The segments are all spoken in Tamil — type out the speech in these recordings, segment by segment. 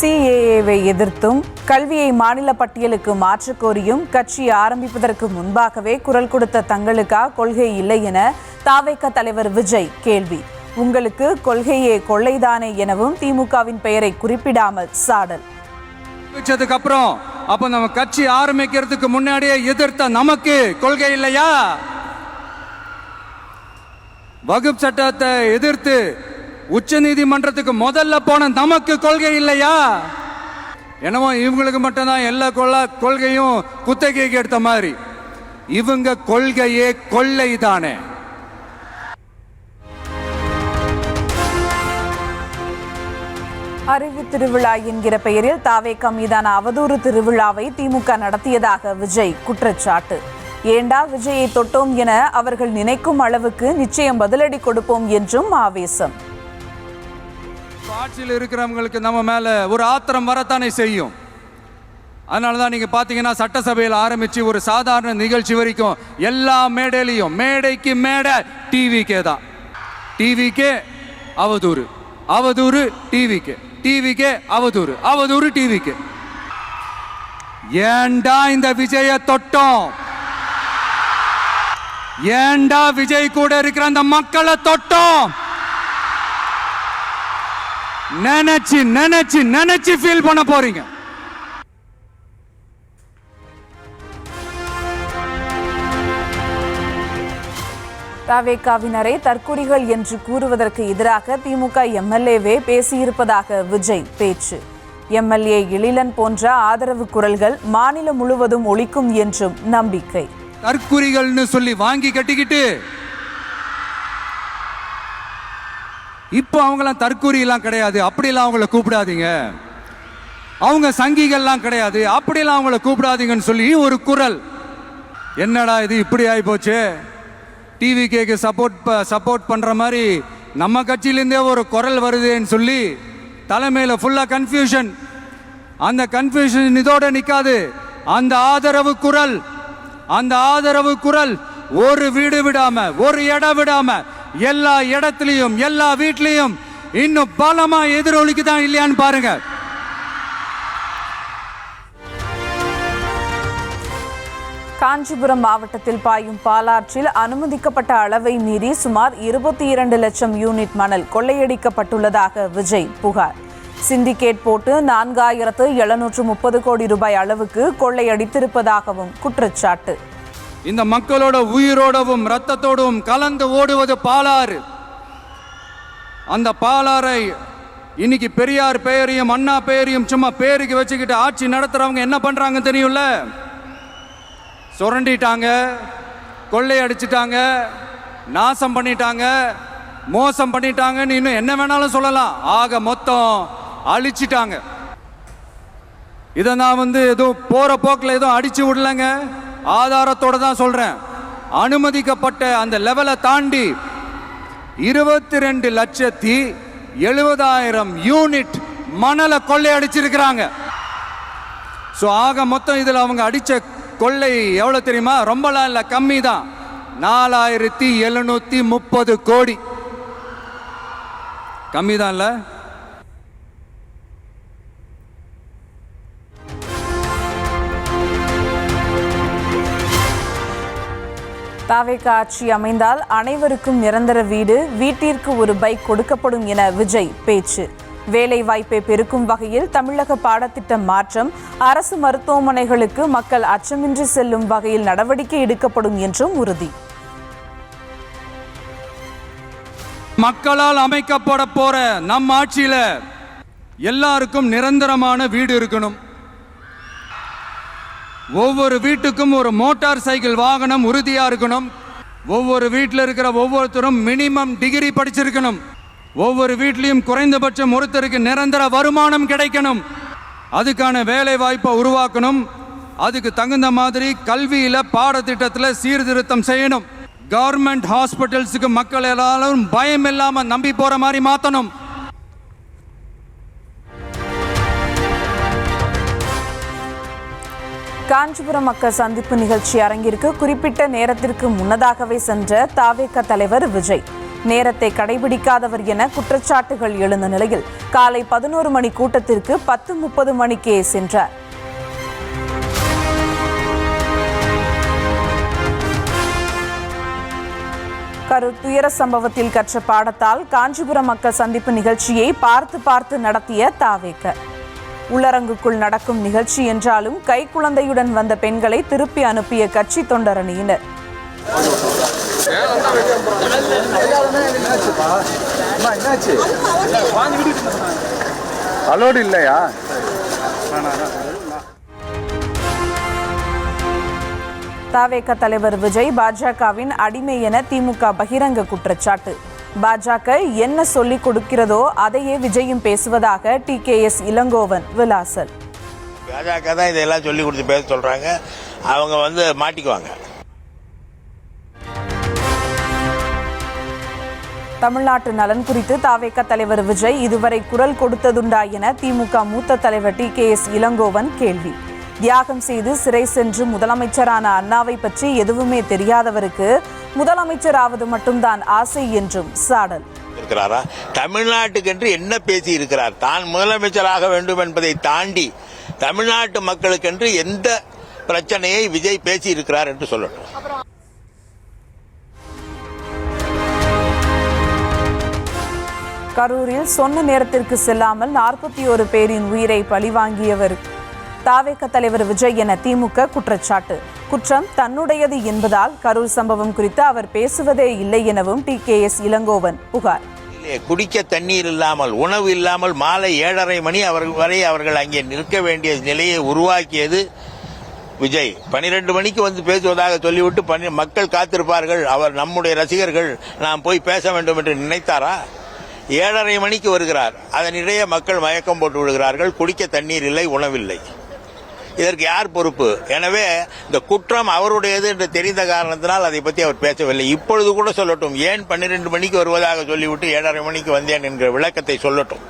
CAA-வை எதிர்த்தும் கல்வியை மாநில பட்டியலுக்கு மாற்றக் கோரியும் கட்சி ஆரம்பிப்பதற்கு முன்பாகவே குரல் கொடுத்த தங்களுக்கா கொள்கை இல்லை என தாவேக தலைவர் விஜய் கேள்வி. உங்களுக்கு கொள்கையே கொள்ளைதானே எனவும் திமுகவின் பெயரை குறிப்பிடாமல் சாடல். அப்புறம் அப்ப நம்ம கட்சி ஆரம்பிக்கிறதுக்கு முன்னாடியே எதிர்த்த நமக்கு கொள்கை இல்லையா? வகுப்பு சட்டத்தை எதிர்த்து உச்ச நீதிமன்றத்துக்கு முதல்ல போன நமக்கு கொள்கை இல்லையா? என்னமோ இவங்களுக்கு மட்டும்தான் எல்லா கொள்கையும் குத்தகைக்கு எடுத்த மாதிரி. இவங்க கொள்கையே கொள்ளை தானே. அறிவு திருவிழா என்கிற பெயரில் தாவேக மீதான அவதூறு திருவிழாவை திமுக நடத்தியதாக விஜய் குற்றச்சாட்டு. ஏண்டா விஜயை தொட்டோம் என அவர்கள் நினைக்கும் அளவுக்கு நிச்சயம் பதிலடி கொடுப்போம் என்றும் ஆவேசம். ஆட்சியில் இருக்கிறவங்களுக்கு நம்ம மேல ஒரு ஆத்திரம் வரத்தானே செய்யும். அதனாலதான் நீங்க பாத்தீங்கன்னா சட்டசபையில் ஆரம்பிச்சு ஒரு சாதாரண நிகழ்ச்சி வரைக்கும் எல்லா மேடையிலையும் மேடைக்கு மேடை டிவிக்கே தான். டிவிக்கே அவதூறு, அவதூறு டிவிக்கே, டிவிக்கே அவதூறு, அவதூறு டிவிக்கே. ஏண்டா இந்த விஜய தொட்டோம்? ஏண்டா விஜய் கூட இருக்கிற அந்த மக்களை தொட்டோம்? நினைச்சு நினைச்சு நினைச்சு ஃபீல் பண்ண போறீங்க. தாவேகாவினரை தற்குறிகள் என்று கூறுவதற்கு எதிராக திமுக MLA-வே பேசியிருப்பதாக விஜய் பேச்சு. MLA எழிலன் போன்ற ஆதரவு குரல்கள் மாநிலம் முழுவதும் ஒலிக்கும் என்றும் நம்பிக்கை. தற்குறிகள்னு சொல்லி வாங்கி கட்டிக்கிட்டு இப்போ அவங்களாம் தற்கூறியெல்லாம் கிடையாது, அப்படிலாம் அவங்கள கூப்பிடாதீங்க. அவங்க சங்கிகள்லாம் கிடையாது, அப்படிலாம் அவங்கள கூப்பிடாதீங்கன்னு சொல்லி ஒரு குரல். என்னடா இது இப்படி ஆகி போச்சு? டிவிகேக்கு சப்போர்ட் பண்ற மாதிரி நம்ம கட்சியிலேருந்தே ஒரு குரல் வருதுன்னு சொல்லி தலைமையில் ஃபுல்லா கன்ஃபியூஷன். அந்த கன்ஃபியூஷன் இதோட நிற்காது. அந்த ஆதரவு குரல் ஒரு வீடு விடாம, ஒரு இடம் விடாம எல்லா இடத்துலயும் எல்லா வீட்லயும் இன்னும் பலமா எதிரொலிக்கு தான் இல்லையான்னு பாருங்க. காஞ்சிபுரம் மாவட்டத்தில் பாயும் பாலாற்றில் அனுமதிக்கப்பட்ட அளவை மீறி சுமார் 22 லட்சம் யூனிட் மணல் கொள்ளையடிக்கப்பட்டுள்ளதாக விஜய் புகார். சிண்டிகேட் போட்டு 4730 கோடி ரூபாய் அளவுக்கு கொள்ளையடித்திருப்பதாகவும் குற்றச்சாட்டு. இந்த மக்களோட உயிரோடவும் ரத்தத்தோடும் கலந்து ஓடுவது பாலாறு. அந்த பாலாறை இன்னைக்கு பெரியார் பெயரையும் அண்ணா பெயரையும் சும்மா பேருக்கு வச்சுக்கிட்டு ஆட்சி நடத்துறவங்க என்ன பண்றாங்க தெரியும்ல? சுரண்டிட்டாங்க, கொள்ளையடிச்சிட்டாங்க, நாசம் பண்ணிட்டாங்க, மோசம் பண்ணிட்டாங்கன்னு இன்னும் என்ன வேணாலும் சொல்லலாம். ஆக மொத்தம் அழிச்சிட்டாங்க. இதை நான் எதுவும் போற போக்கில் எதுவும் அடிச்சு விடலங்க, ஆதாரத்தோட தான் சொல்றேன். அனுமதிக்கப்பட்ட அந்த லெவலை தாண்டி 22,70,000 யூனிட் மணலை கொள்ளையடிச்சிருக்கிறாங்க. ஸோ ஆக மொத்தம் இதில் அவங்க அடிச்ச கொள்ளை எவ்வளவு தெரியுமா? ரொம்பலாம் இல்லை, கம்மி தான். 4730 கோடி. கம்மி தான் இல்லை? தாவேக ஆட்சி அமைந்தால் அனைவருக்கும் நிரந்தர வீடு, வீட்டிற்கு ஒரு பைக் கொடுக்கப்படும் என விஜய் பேச்சு. வேலை வாய்ப்பை பெருக்கும் வகையில் தமிழக பாடத்திட்டம் மாற்றம், அரசு மருத்துவமனைகளுக்கு மக்கள் அச்சமின்றி செல்லும் வகையில் நடவடிக்கை எடுக்கப்படும் என்றும் உறுதி. மக்களால் அமைக்கப்பட போற நம் ஆட்சியில எல்லாருக்கும் நிரந்தரமான வீடு இருக்கணும். ஒவ்வொரு வீட்டுக்கும் ஒரு மோட்டார் சைக்கிள் வாகனம் உறுதியா இருக்கணும். ஒவ்வொரு வீட்டில் இருக்கிற ஒவ்வொருத்தரும் மினிமம் டிகிரி படிச்சிருக்கணும். ஒவ்வொரு வீட்லையும் குறைந்தபட்சம் ஒருத்தருக்கு நிரந்தர வருமானம் கிடைக்கணும். அதுக்கான வேலை வாய்ப்பை உருவாக்கணும். அதுக்கு தகுந்த மாதிரி கல்வியில பாடத்திட்டத்தில் சீர்திருத்தம் செய்யணும். கவர்மெண்ட் ஹாஸ்பிட்டல்ஸுக்கு மக்கள் எல்லாரும் பயம் இல்லாம நம்பி போற மாதிரி மாத்தணும். காஞ்சிபுரம் மக்கள் சந்திப்பு நிகழ்ச்சி அரங்கிற்கு குறிப்பிட்ட நேரத்திற்கு முன்னதாகவே சென்ற தாவேக தலைவர் விஜய் நேரத்தை கடைபிடிக்காதவர் என குற்றச்சாட்டுகள் எழுந்த நிலையில் காலை 11 மணி கூட்டத்திற்கு 10:30 மணிக்கே சென்றார். கரூர் துயர சம்பவத்தில் கற்ற பாடத்தால் காஞ்சிபுரம் மக்கள் சந்திப்பு நிகழ்ச்சியை பார்த்து நடத்திய தாவேக. உள்ளரங்குக்குள் நடக்கும் நிகழ்ச்சி என்றாலும் கைக்குழந்தையுடன் வந்த பெண்களை திருப்பி அனுப்பிய கட்சி தொண்டரணியினர். அலோடு இல்லையா? தாவேக தலைவர் விஜய் பாஜகவின் அடிமை என திமுக பகிரங்க குற்றச்சாட்டு. பாஜக என்ன சொல்லிக் கொடுக்கிறதோ அதையே விஜயும் பேசுவதாக டிகேஎஸ் இளங்கோவன் விலாசல். பாஜக தான் இதெல்லாம் சொல்லி கொடுத்து பேச சொல்றாங்க, அவங்க மாட்டிக்குவாங்க. தமிழ்நாட்டு நலன் குறித்து தாவேக தலைவர் விஜய் இதுவரை குரல் கொடுத்ததுண்டா என திமுக மூத்த தலைவர் டிகேஎஸ் இளங்கோவன் கேள்வி. தியாகம் செய்து சிறை சென்று முதலமைச்சரான அண்ணாவை பற்றி எதுவுமே தெரியாதவருக்கு முதலமைச்சராவது மட்டும்தான் ஆசை என்றும் சாடல். தமிழ்நாட்டுக்கென்று என்ன பேசி இருக்கிறார்? தான் முதலமைச்சராக வேண்டும் என்பதை தாண்டி தமிழ்நாட்டு மக்களுக்கென்று எந்த பிரச்சனையை விஜய் பேசி இருக்கிறார் என்று சொல்லட்டும். கரூரில் சொன்ன நேரத்திற்கு செல்லாமல் 41 பேரின் உயிரை பழிவாங்கியவர் தாவேக தலைவர் விஜய் என திமுக குற்றச்சாட்டு. குற்றம் தன்னுடையது என்பதால் கரூர் சம்பவம் குறித்து அவர் பேசுவதே இல்லை எனவும் டிகேஎஸ் இளங்கோவன் புகார். குடிக்க தண்ணீர் இல்லாமல், உணவு இல்லாமல் மாலை 7:30 மணி வரை அவர்கள் அங்கே நிற்க வேண்டிய நிலையை உருவாக்கியது விஜய். 12 மணிக்கு பேசுவதாக சொல்லிவிட்டு மக்கள் காத்திருப்பார்கள், அவர் நம்முடைய ரசிகர்கள், நாம் போய் பேச வேண்டும் என்று நினைத்தாரா? 7:30 மணிக்கு வருகிறார். அதனிடையே மக்கள் மயக்கம் போட்டு விடுகிறார்கள். குடிக்க தண்ணீர் இல்லை, உணவில்லை. இதற்கு யார் பொறுப்பு? எனவே இந்த குற்றம் அவருடையது என்று தெரிந்த காரணத்தினால் அதை பற்றி அவர் பேசவில்லை. இப்பொழுது கூட சொல்லட்டும், ஏன் 12 மணிக்கு வருவதாக சொல்லிவிட்டு 7:30 மணிக்கு வந்தேன் என்கிற விளக்கத்தை சொல்லட்டும்.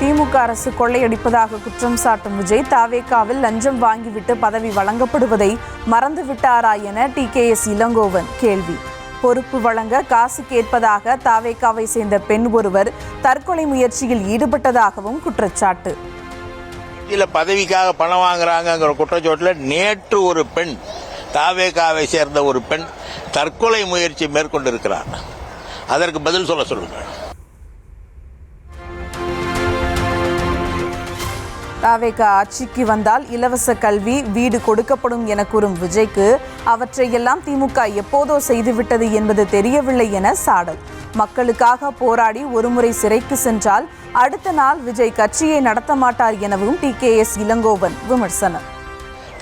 திமுக அரசு கொள்ளையடிப்பதாக குற்றம் சாட்டும் விஜய் தாவேகாவில் லஞ்சம் வாங்கிவிட்டு பதவி வழங்கப்படுவதை மறந்துவிட்டாரா என டிகேஎஸ் இளங்கோவன் கேள்வி. பொறுப்பு வழங்க காசு கேட்பதாக தாவேகாவை சேர்ந்த பெண் ஒருவர் தற்கொலை முயற்சியில் ஈடுபட்டதாகவும் குற்றச்சாட்டு. பதவிக்காக பணம் வாங்குறாங்கிற குற்றச்சாட்டில் நேற்று ஒரு பெண், தாவேகாவை சேர்ந்த ஒரு பெண் தற்கொலை முயற்சி மேற்கொண்டிருக்கிறார். அதற்கு பதில் சொல்லுங்கள். தாவேக ஆட்சிக்கு வந்தால் இலவச கல்வி, வீடு கொடுக்கப்படும் என கூறும் விஜய்க்கு அவற்றையெல்லாம் திமுக எப்போதோ செய்துவிட்டது என்பது தெரியவில்லை என சாடல். மக்களுக்காக போராடி ஒருமுறை சிறைக்கு சென்றால் அடுத்த நாள் விஜய் கட்சியை நடத்த மாட்டார் எனவும் டிகேஎஸ் இளங்கோவன் விமர்சனம்.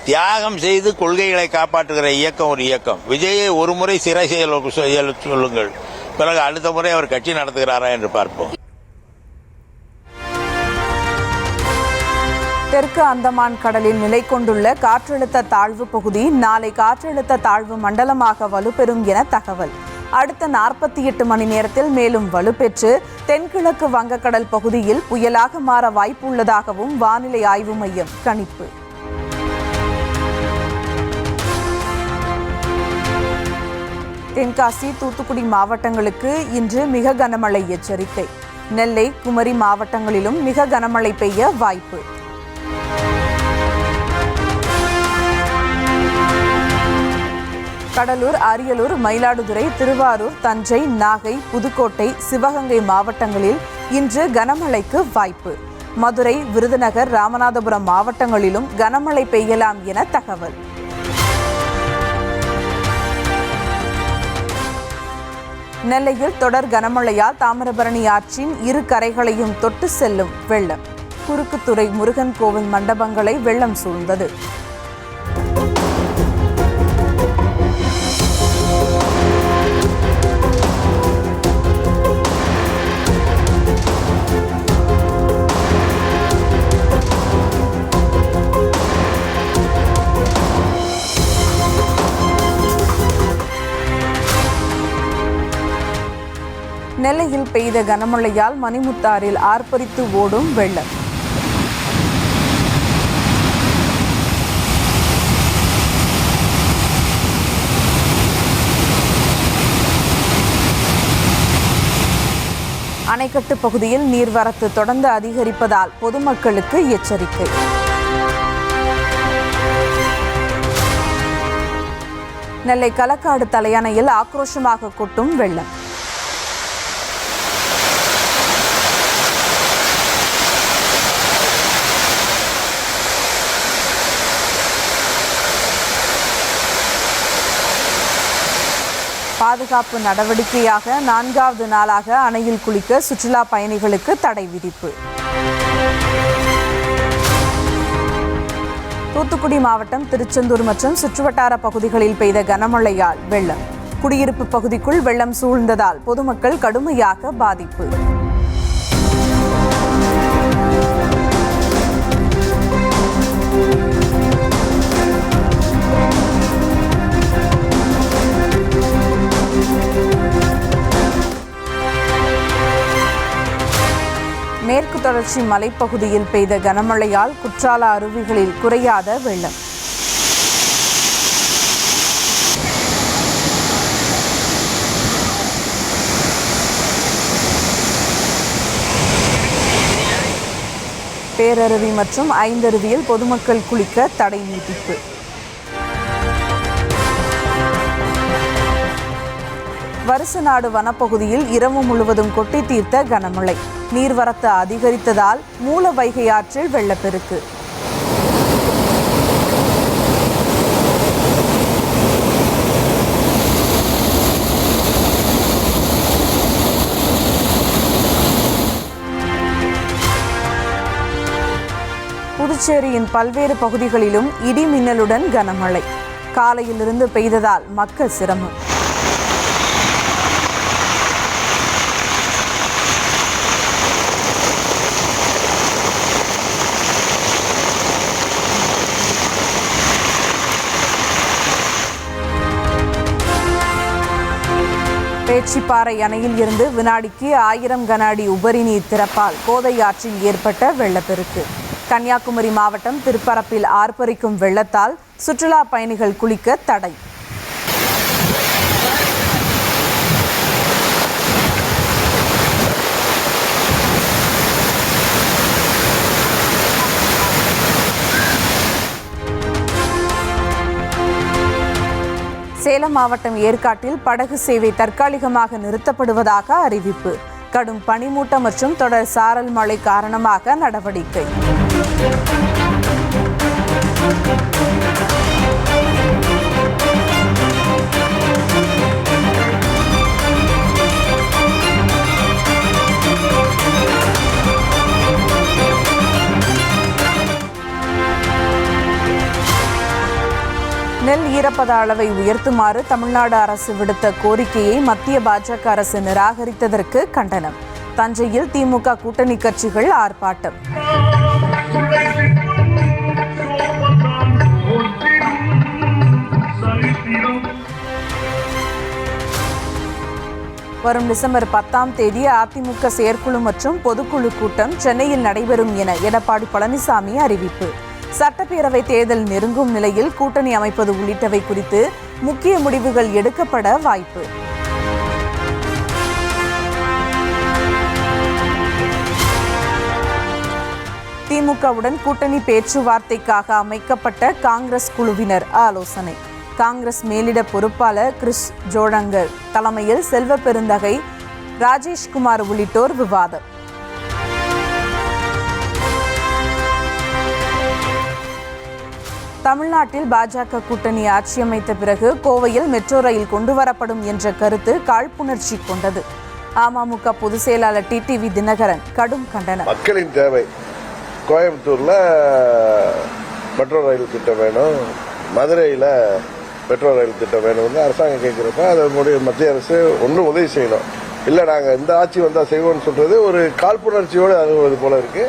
தியாகம் செய்து கொள்கைகளை காப்பாற்றுகிற இயக்கம் ஒரு இயக்கம். விஜயை ஒரு முறை சிறை சொல்லுங்கள், பிறகு அடுத்த முறை அவர் கட்சி நடத்துகிறாரா என்று பார்ப்போம். தெற்கு அந்தமான் கடலில் நிலை கொண்டுள்ள காற்றழுத்த தாழ்வு பகுதி நாளை காற்றழுத்த தாழ்வு மண்டலமாக வலுப்பெறும் என தகவல். அடுத்த 48 மணி நேரத்தில் மேலும் வலுப்பெற்று தென்கிழக்கு வங்கக்கடல் பகுதியில் புயலாக மாற வாய்ப்பு உள்ளதாகவும் வானிலை ஆய்வு மையம் கணிப்பு. தென்காசி, தூத்துக்குடி மாவட்டங்களுக்கு இன்று மிக கனமழை எச்சரிக்கை. நெல்லை, குமரி மாவட்டங்களிலும் மிக கனமழை பெய்ய வாய்ப்பு. கடலூர், அரியலூர், மயிலாடுதுறை, திருவாரூர், தஞ்சை, நாகை, புதுக்கோட்டை, சிவகங்கை மாவட்டங்களில் இன்று கனமழைக்கு வாய்ப்பு. மதுரை, விருதுநகர், ராமநாதபுரம் மாவட்டங்களிலும் கனமழை பெய்யலாம் என தகவல். நெல்லையில் தொடர் கனமழையால் தாமிரபரணி ஆற்றின் இரு கரைகளையும் தொட்டு செல்லும் வெள்ளம். குறுக்குத்துறை முருகன் கோவில் மண்டபங்களை வெள்ளம் சூழ்ந்தது. நெல்லையில் பெய்த கனமழையால் மணிமுத்தாறில் ஆர்ப்பரித்து ஓடும் வெள்ளம். அணைக்கட்டு பகுதியில் நீர்வரத்து தொடர்ந்து அதிகரிப்பதால் பொதுமக்களுக்கு எச்சரிக்கை. நெல்லை களக்காடு தலையணையில் ஆக்ரோஷமாக கொட்டும் வெள்ளம். பாதுகாப்பு நடவடிக்கையாக 4வது நாளாக அணையில் குளிக்க சுற்றுலா பயணிகளுக்கு தடை விதிப்பு. தூத்துக்குடி மாவட்டம் திருச்செந்தூர் மற்றும் சுற்றுவட்டார பகுதிகளில் பெய்த கனமழையால் வெள்ளம். குடியிருப்பு பகுதிக்குள் வெள்ளம் சூழ்ந்ததால் பொதுமக்கள் கடுமையாக பாதிப்பு. மேற்கு தொடர்ச்சி மலைப்பகுதியில் பெய்த கனமழையால் குற்றால அருவிகளில் குறையாத வெள்ளம். பேரருவி மற்றும் ஐந்தருவியில் பொதுமக்கள் குளிக்க தடை நீட்டிப்பு. வருசநாடு வனப்பகுதியில் இரவு முழுவதும் கொட்டி தீர்த்த கனமழை. நீர்வரத்து அதிகரித்ததால் மூல வைகை ஆற்றில் வெள்ளப்பெருக்கு. புதுச்சேரியின் பல்வேறு பகுதிகளிலும் இடி மின்னலுடன் கனமழை. காலையிலிருந்து பெய்ததால் மக்கள் சிரமம். பேச்சிப்பாறை அணையில் இருந்து வினாடிக்கு 1000 கன அடி உபரி நீர் திறப்பால் கோதை ஆற்றில் ஏற்பட்ட வெள்ளப்பெருக்கு. கன்னியாகுமரி மாவட்டம் திருப்பரப்பில் ஆர்ப்பரிக்கும் வெள்ளத்தால் சுற்றுலா பயணிகள் குளிக்க தடை. சேலம் மாவட்டம் ஏற்காட்டில் படகு சேவை தற்காலிகமாக நிறுத்தப்படுவதாக அறிவிப்பு. கடும் பனிமூட்டம் மற்றும் தொடர் சாரல் மழை காரணமாக நடவடிக்கை. நெல் ஈரப்பத அளவை உயர்த்துமாறு தமிழ்நாடு அரசு விடுத்த கோரிக்கையை மத்திய பாஜக அரசு நிராகரித்ததற்கு கண்டனம். தஞ்சையில் திமுக கூட்டணி கட்சிகள் ஆர்ப்பாட்டம். வரும் டிசம்பர் 10ஆம் தேதி அதிமுக செயற்குழு மற்றும் பொதுக்குழு கூட்டம் சென்னையில் நடைபெறும் என எடப்பாடி பழனிசாமி அறிவிப்பு. சட்டப்பேரவை தேர்தல் நெருங்கும் நிலையில் கூட்டணி அமைப்பது உள்ளிட்டவை குறித்து முக்கிய முடிவுகள் எடுக்கப்பட வாய்ப்பு. திமுகவுடன் கூட்டணி பேச்சுவார்த்தைக்காக அமைக்கப்பட்ட காங்கிரஸ் குழுவினர் ஆலோசனை. காங்கிரஸ் மேலிட பொறுப்பாளர் கிறிஸ் ஜோடங்கர் தலைமையில் செல்வ பெருந்தகை, ராஜேஷ்குமார் உள்ளிட்டோர் விவாதம். தமிழ்நாட்டில் பாஜக கூட்டணி ஆட்சி அமைத்த பிறகு கோவையில் மெட்ரோ ரயில் கொண்டுவரப்படும் என்ற கருத்து காழ்ப்புணர்ச்சி கொண்டது. அமமுக பொதுச் செயலாளர் டிடிவி தினகரன் கடும் கண்டனம். மக்களின் தேவை கோயம்புத்தூர்ல மெட்ரோ ரயில் திட்டம் வேணும், மதுரையில மெட்ரோ ரயில் திட்டம் வேணும்னு அரசாங்கம் கேட்கிறப்ப அதனுடைய மத்திய அரசு ஒன்றும் உதவி செய்யணும். இல்லை நாங்கள் இந்த ஆட்சி வந்தா செய்வோம்னு சொல்றது ஒரு காழ்ப்புணர்ச்சியோடு அணுகுவது போல இருக்கு.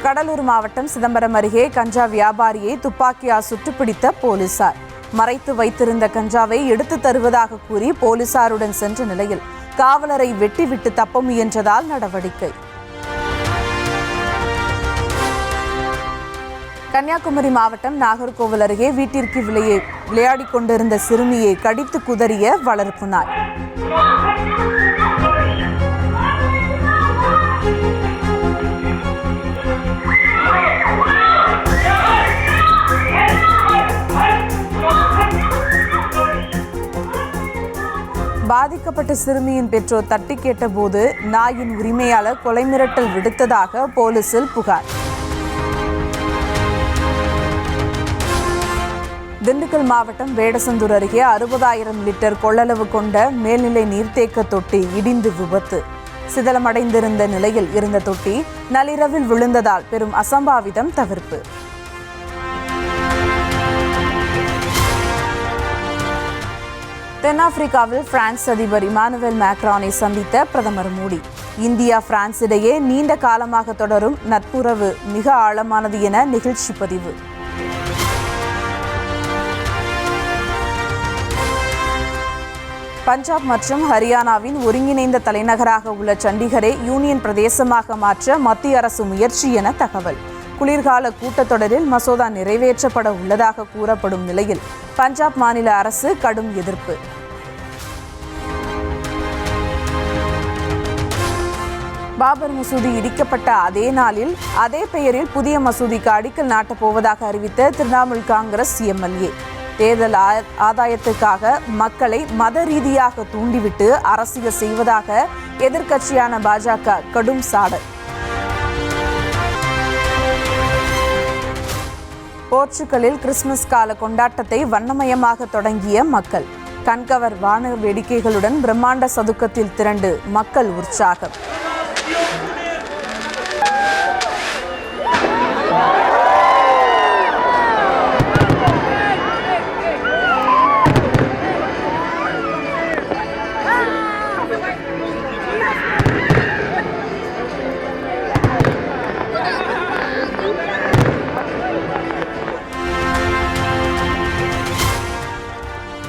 கடலூர் மாவட்டம் சிதம்பரம் அருகே கஞ்சா வியாபாரியை துப்பாக்கியால் சுட்டுப்பிடித்த போலீசார். மறைத்து வைத்திருந்த கஞ்சாவை எடுத்து தருவதாக கூறி போலீசாருடன் சென்ற நிலையில் காவலரை வெட்டிவிட்டு தப்ப முயன்றதால் நடவடிக்கை. கன்னியாகுமரி மாவட்டம் நாகர்கோவில் அருகே வீட்டிற்கு விளையாடிக் கொண்டிருந்த சிறுமியை கடித்து குதறிய வளர்ப்பு நாய். பாதிக்கப்பட்ட சிறுமியின் பெற்றோர் தட்டி கேட்டபோது நாயின் உரிமையாளர் கொலை மிரட்டல் விடுத்ததாக போலீசில் புகார். திண்டுக்கல் மாவட்டம் வேடசந்தூர் அருகே 60,000 லிட்டர் கொள்ளளவு கொண்ட மேல்நிலை நீர்த்தேக்க தொட்டி இடிந்து விபத்து. சிதலமடைந்திருந்த நிலையில் இருந்த தொட்டி நள்ளிரவில் விழுந்ததால் பெரும் அசம்பாவிதம் தவிர்ப்பு. தென்னாப்பிரிக்காவில் பிரான்ஸ் அதிபர் இமானுவேல் மேக்ரானை சந்தித்த பிரதமர் மோடி. இந்தியா பிரான்ஸ் இடையே நீண்ட காலமாக தொடரும் நட்புறவு மிக ஆழமானது என நிகழ்ச்சி பதிவு. பஞ்சாப் மற்றும் ஹரியானாவின் ஒருங்கிணைந்த தலைநகராக உள்ள சண்டிகரை யூனியன் பிரதேசமாக மாற்ற மத்திய அரசு முயற்சி என தகவல். குளிர்கால கூட்டத்தொடரில் மசோதா நிறைவேற்றப்பட உள்ளதாக கூறப்படும் நிலையில் பஞ்சாப் மாநில அரசு கடும் எதிர்ப்பு. பாபர் மசூதி இடிக்கப்பட்ட அதே நாளில் அதே பெயரில் புதிய மசூதிக்கு அடிக்கல் நாட்டப் போவதாக அறிவித்த திரிணாமுல் காங்கிரஸ் எம்எல்ஏ. தேர்தல் ஆதாயத்துக்காக மக்களை மத ரீதியாக தூண்டிவிட்டு அரசியல் செய்வதாக எதிர்க்கட்சியான பாஜக கடும் சாடல். போர்ச்சுகலில் கிறிஸ்துமஸ் கால கொண்டாட்டத்தை வண்ணமயமாக தொடங்கிய மக்கள். கண்கவர் வான வேடிக்கைகளுடன் பிரம்மாண்ட சதுக்கத்தில் திரண்டு மக்கள் உற்சாகம்.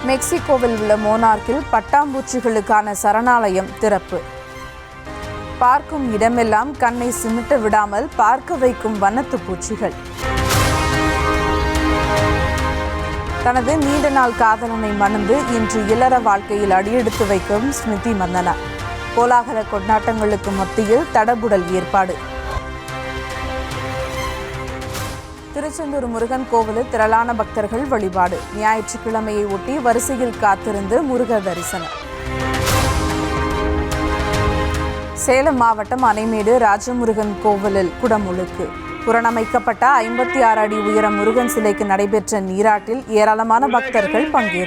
மெக்சிகோவில் உள்ள மோனார்க்கில் பட்டாம்பூச்சிகளுக்கான சரணாலயம் திறப்பு. பார்க்கும் இடமெல்லாம் கண்ணை சிமிட்ட விடாமல் பார்க்க வைக்கும் வண்ணத்து பூச்சிகள். தனது நீண்ட நாள் காதலனை மணந்து இன்று இல்லற வாழ்க்கையில் அடியெடுத்து வைக்கும் ஸ்மிருதி மந்தனா. கோலாகல கொண்டாட்டங்களுக்கு மத்தியில் தடபுடல் ஏற்பாடு. திருச்செந்தூர் முருகன் கோவிலில் திரளான பக்தர்கள் வழிபாடு. ஞாயிற்றுக்கிழமையை ஒட்டி வரிசையில் காத்திருந்து முருகர் தரிசனம். சேலம் மாவட்டம் அணைமேடு ராஜமுருகன் கோவிலில் குடமுழுக்கு. புறணமைக்கப்பட்ட 56 அடி உயர முருகன் சிலைக்கு நடைபெற்ற நீராட்டில் ஏராளமான பக்தர்கள் பங்கேற்றனர்.